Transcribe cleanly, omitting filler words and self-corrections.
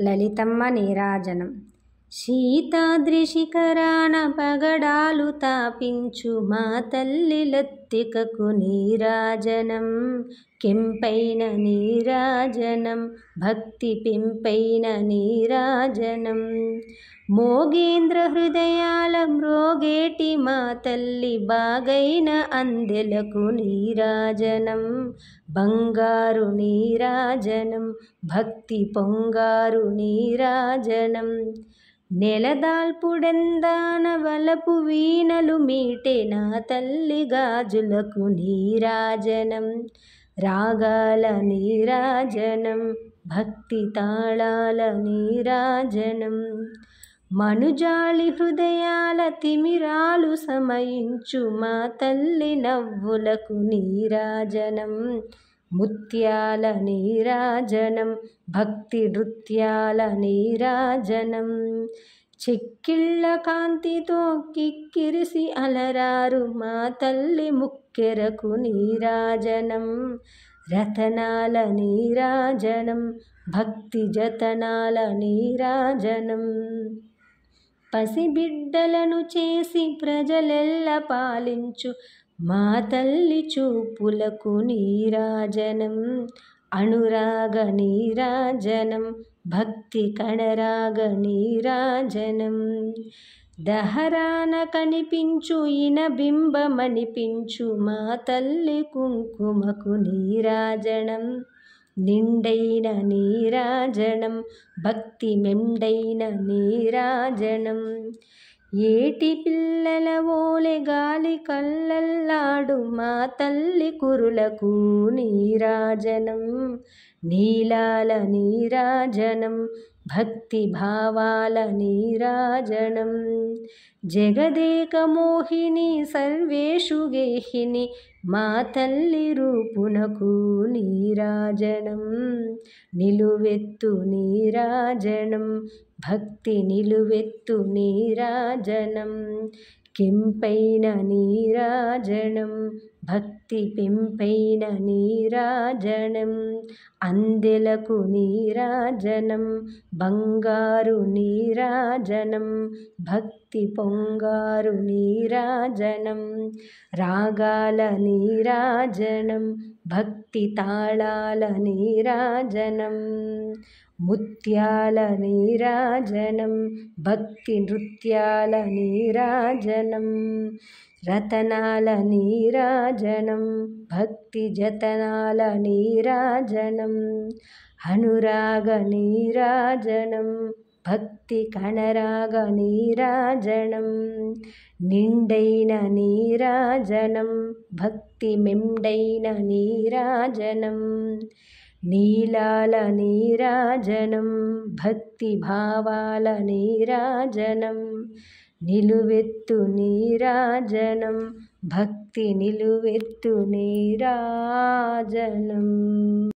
లలితమ్మ నీరాజనం. శీతాద్రి శిఖరాన పగడాలు తాపించు మా తల్లి లత్తికకు నీరాజనం. కెంపైన నీరాజనం, భక్తి పెంపైన నీరాజనం. మోగేంద్ర హృదయాల మ్రోగేటి మా తల్లి బాగైన అందెలకు నీరాజనం. బంగారు నీరాజనం, భక్తి పొంగారు నీరాజనం. నెలదాల్పుడెందాన వలపు వీణలు మీటే నా తల్లి గాజులకు నీరాజనం. రాగాల నీరాజనం, భక్తి తాళాల నీరాజనం. మనుజాళి హృదయాల తిమిరాలు సమయించు మా తల్లి నవ్వులకు నీరాజనం. ముత్యాల నీరాజనం, భక్తి నృత్యాల నీరాజనం. చెక్కిళ్ళ కాంతితో కిక్కిరిసి అలరారు మా తల్లి ముక్కెరకు నీరాజనం. రతనాల నీరాజనం, భక్తి జతనాల నీరాజనం. పసిబిడ్డలను చేసి ప్రజలెల్ల పాలించు మా తల్లి చూపులకు నీరాజనం. అనురాగ నీరాజనం, భక్తి కణరాగ నీరాజనం. దహరాన కనిపించు ఇనబింబమనిపించు మా తల్లి కుంకుమకు నీరాజనం. నిండైన నీరాజనం, భక్తి మెండైన నీరాజనం. ఏటి పిల్లల ఓలె గాలి కల్లల్లాడు మా తల్లి కురులకు నీరాజనం. నీలాల నీరాజనం, భక్తి భావాల నీరాజనం. జగదేక మోహిని సర్వేషు గేహిని మా తల్లి రూపునకు నీరాజనం. నిలువెత్తు నీరాజనం, భక్తి నిలువెత్తు నీరాజనం. కెంపైన నీరాజనం, భక్తి పెంపైన నీరాజనం. అందెలకు నీరాజనం, బంగారు నీరాజనం. భక్తి పొంగారు నీరాజనం. రాగాల నీరాజనం, భక్తి తాళాల నీరాజనం. ముత్యాల నీరాజనం, భక్తి నృత్యాల నీరాజనం. రతనాల నీరాజనం, భక్తి జతనాల నీరాజనం. అనురాగ నీరాజనం, భక్తి కణరాగ నీరాజనం. నిండైన నీరాజనం, భక్తి మెండైన నీరాజనం. నీలాల నీరాజనం, భక్తి భావాల నీరాజనం. నిలువెత్తు నీరాజనం, భక్తి నిలువెత్తు నీరాజనం.